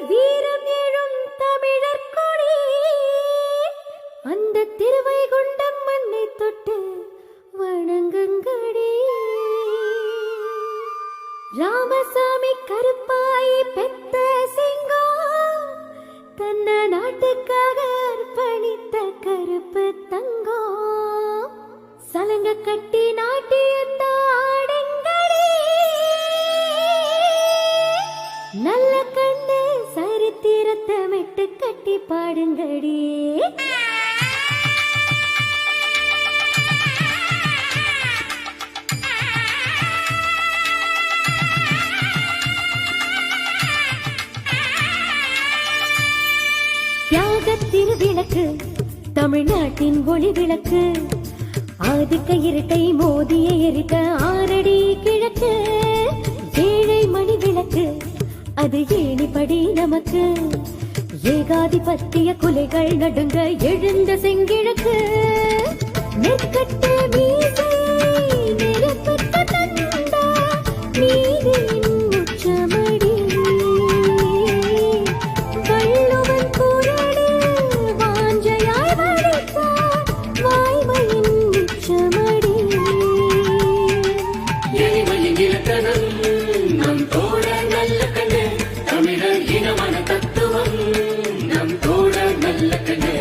வீரம் எழும் தமிழர் கொடி அந்த திருவைகுண்டம் மண்ணை தொட்டு வணங்குங்கடி. ராமசாமி கருப்பாய் பெத்த சிங்கம் தன்ன நாட்டுக்காக அர்ப்பணித்த கருப்பு தங்கம் சலங்க கட்டி நாட்டியத்தாடுங்கடி. நல்ல கண்ணு சரித்திரத்தை மெட்டு கட்டி பாடுங்கடி. திருவிளக்கு தமிழ்நாட்டின் ஒளி விளக்கு ஆதிக்க இரட்டை மோதிய எரிக்க ஆரடி கிழக்கு ஏழை மணி விளக்கு அது ஏணிப்படி நமக்கு ஏகாதிபத்திய குலைகள் நடுங்க எழுந்த செங்கிழக்கு நெற்கட்டு மீசை நெருப்பற்ற தந்தா நீதியின் உச்சமடி வள்ளுவன் குரடு வாஞ்சையாய் வடித்தார் வாய்மையின் உச்சமடி. எளிமையின் இலக்கணம் நம் தோட நல்ல கண்ணு தமிழர் இனமான தத்துவம் நம் தோட நல்ல கண்ணு